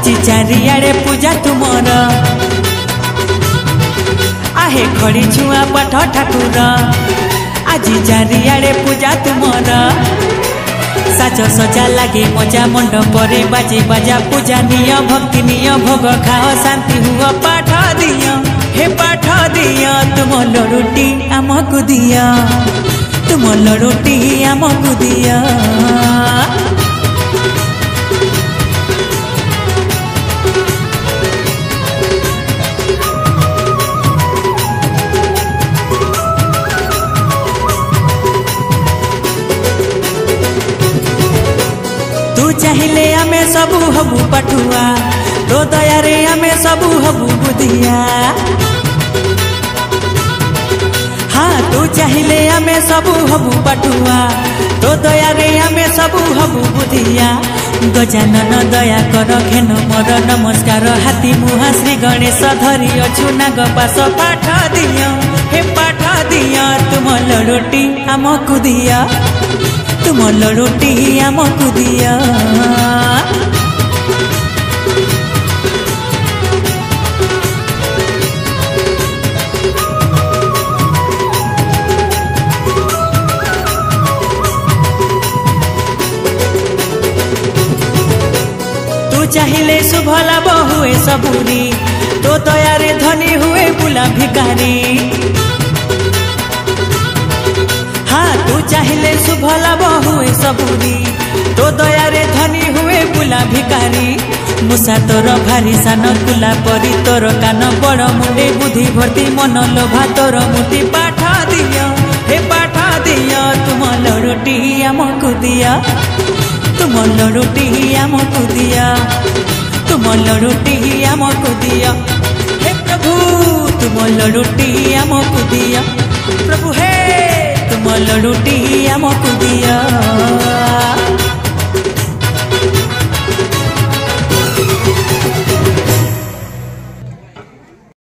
आज चारियाड़े पूजा तुमर आहे खड़ी छुआ पठ ठाकुर आज चारियाड़े पूजा तुमर साज सजा लगे मजा मंडप रे बाजे बाजा पूजा निय भक्ति निय भोग खाओ शांति हुआ पाठ दिय हे पाठ दिय तुम लड़ुटी आमको दिय तुम लड़ुटी आमको दिय चाहिले आमे सबू हबू पठुआ तो दया रे आमे सबू हबू बुधिया हाँ तू चाहिले आमे सबू हबू पठुआ तो दया रे आमे सबू हबू बुधिया गजानन दया कर घेन मोर नमस्कार हाथी मुहा श्री गणेश धरी अछु नाग पास पाठ दिय हे पाठ दिय तुम लड़ुटी आमको दिय तुम लड़ुटी आमको दिया तू चाहिले शुभ लाभ हुए सबूरी तो दयारे धनी हुए बुला भिकारी तू चाहिले शुभ लाभ हुए सबूरी तो दयारे धनी हुए बुला भिकारी मुसा तोर भारी सान कुला परी तोर कान बड़ मुंडे बुद्धि भर्ती मन लोभा तोर मूर्ति पाठ दिय हे पाठ दिय तुम लड़ुटी आमको दिय तुम लड़ुटी आमको दिय तुम लड़ुटी आमको दिय हे प्रभु तुम लड़ुटी आमको दिय प्रभु हे तुम लड़ुटी आमको दिया।